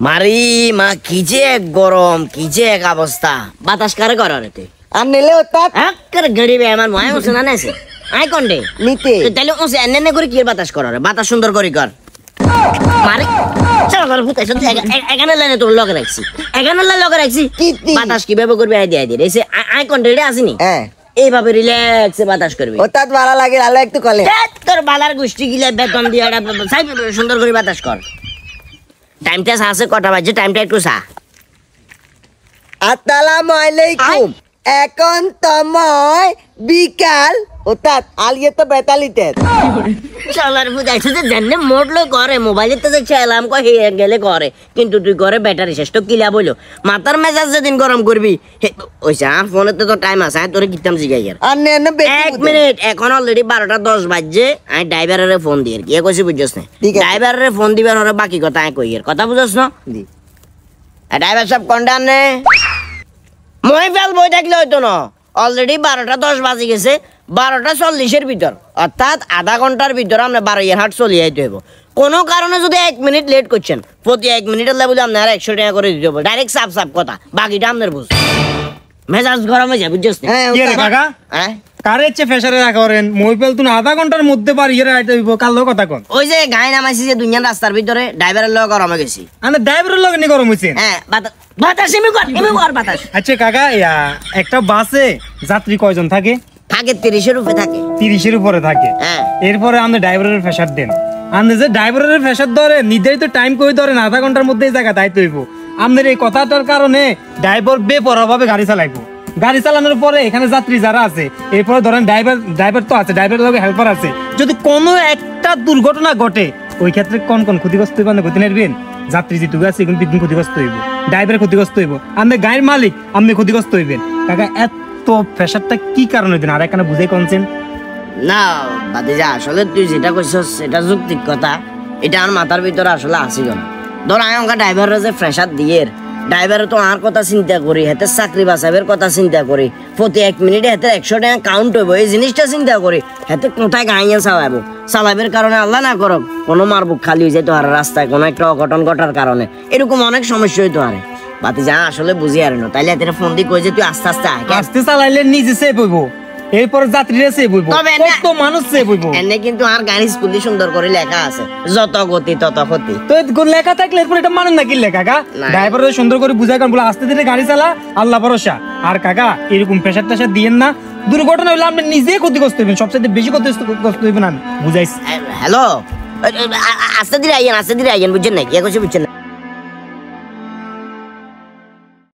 মারি মা কি যে এক গরম, কি যে এক অবস্থা। বাতাস কারে করে রে তুই? আর নিলে ওস্তাদ একেবারে গরিবে আমার ময় ওসে না নেছে আই কোনডে নিতে তাহলে ওসে এনে করে কি বাতাস কর রে? বাতাস সুন্দর করে কর মারি চল করে ভূতাইছ এখানে লাইনে তোর লগে রাখছি, এখানে লাইনে লগে রাখছি। বাতাস কিভাবে করবি আই দিয়ে দে এসে আই কোনডে রে আসিনি। হ্যাঁ এইভাবে রিল্যাক্সে বাতাস করবি। ওস্তাদ ভালো লাগে, আলো একটু কলে তোর বালার গোষ্ঠী গিলে বেতন দিয়ে সুন্দর করে বাতাস কর। টাইমটা আছে কটা বাজে? টাইমটা একটু চা। আসসালামু আলাইকুম। এখন সময় বিকাল। ওস্তাদ আলিয়ে তো 42 চলার বুঝাইছে যে জানে মোডলো করে মোবাইলে তো চাইলাম কই গেলে করে, কিন্তু তুই করে ব্যাটারি শেষ তো কিলা বইলো মাথার মেজাজ যেদিন গরম করবি ওইসা আর ফোনে তো টাইম আছে। তোর কিতাম জিগাই আর নেন 1 মিনিট। এখন অলরেডি 12টা 10 বাজে। আমি ড্রাইভারের ফোন দিয়ে কি কইছি বুঝছস না? ড্রাইভারের ফোন দিবার ওরে বাকি কথা আমি কই কথা বুঝছস না? ড্রাইভার সব কন্ডান নে মই ফেল বই থাকলে হইতো না। অলরেডি 12টা 10 বাজে গেছে। 12টা 40-এর ভিতর অর্থাৎ আধা ঘন্টার ভিতরে আমরা 12 হাট চলে যাইতে হইব। কোনো কারণে যদি 1 মিনিট লেট করছেন প্রতি 1 মিনিটের লেভেলে আপনারা 100 টাকা করে দিতে হবে। ডাইরেক্ট সাফ সাফ কথা, বাকিটা আপনার বুঝ মেজাজ গরম হয়ে যায় বুঝছস না? কি রে কাকা? হ্যাঁ কারে চেয়ে ফেসারে রাখা করেন মইপেল তুই আধা ঘন্টার মধ্যে বাড়িয়ে আইতে হইব। কালো কথা কোন ওই যে গায় নামাইছি যে দুনিয়ার রাস্তার ভিতরে ড্রাইভারের লগে গরম হয়ে গেছি। আরে ড্রাইভারের লগে নি গরম হইছেন? হ্যাঁ বাতাস এমনি কর বাতাস। আচ্ছা কাকা একটা বাসে যাত্রী কয়জন থাকে? থাকে 30-এর উপরে থাকে। 30-এর উপরে থাকে। হ্যাঁ এরপরে আপনি ড্রাইভারের প্রেসার দেন। আপনি যে ড্রাইভারের প্রেসার ধরে নির্ধারিত টাইম কই ধরেন আধা ঘন্টার মধ্যে এই জায়গা দায়িত্ব হইব। আপনার এই কথাটার কারণে ড্রাইভার বেপরোয়াভাবে গাড়ি চালাইবো। গাড়ি চালানোর পরে এখানে যাত্রী যারা আছে এরপরে ধরেন ড্রাইভার তো আছে, ড্রাইভারের লগে হেল্পার আছে। যদি কোনো একটা দুর্ঘটনা ঘটে ওই ক্ষেত্রে কোন ক্ষতিগ্রস্ত হইব না গতি নেবেন? যাত্রী যেটুকু আছে এখন বিঘ্ন ক্ষতিগ্রস্ত হইব, ড্রাইভার ক্ষতিগ্রস্ত হইব, আপনি গাড়ির মালিক আপনি ক্ষতিগ্রস্ত হইবেন। কাকা এত প্রেসারটা কি কারণে দেন আর এখানে বুঝাই কোনছেন না বাদিজা? আসলে তুই যেটা কইছস সেটা যৌক্তিক কথা। এটা আর মাথার ভিতরে আসলে আসিল না। ধর আমি আমাকে ড্রাইভারের যে প্রেসার দিয়ে ড্রাইভারে তো আর কথা চিন্তা করি, হাতে চাকরি বাঁচাবের কথা চিন্তা করি, প্রতি 1 মিনিটে হাতে 100 টাকা কাউন্ট হইব এই জিনিসটা চিন্তা করি, হাতে কোথায় গাইয়া চালাবো। চালাবের কারণে আল্লাহ না করক কোনো মারবুক খালি হয়ে যেতে পারে রাস্তায় কোনো একটা অঘটন ঘটার কারণে, এরকম অনেক সমস্যা হইতে পারে। বাতিজা আসলে বুঝি আর না, তাইলে হাতে ফোন দিয়ে কই যে তুই আস্তে আস্তে আস্তে চালাইলে নিজে সেভ হইব, এরপর যাত্রীরা সেভ হইব, কত মানুষ সেভ হইব। এনে কিন্তু আর গাড়ি স্কুলে সুন্দর করে লেখা আছে যত গতি তত ক্ষতি। তো লেখা থাকলে এরপর এটা মানুষ নাকি লেখা? কাকা ড্রাইভার সুন্দর করে বুঝাই কারণ বলে আস্তে ধীরে গাড়ি চালা, আল্লাহ ভরসা। আর কাকা এরকম প্রেসার টেসার দিয়েন না, দুর্ঘটনা হইলে আপনি নিজে ক্ষতিগ্রস্ত হইবেন, সবচেয়ে বেশি ক্ষতিগ্রস্ত হইবেন। আমি বুঝাইছি। হ্যালো আস্তে ধীরে আইয়েন বুঝছেন নাকি? বুঝছেন না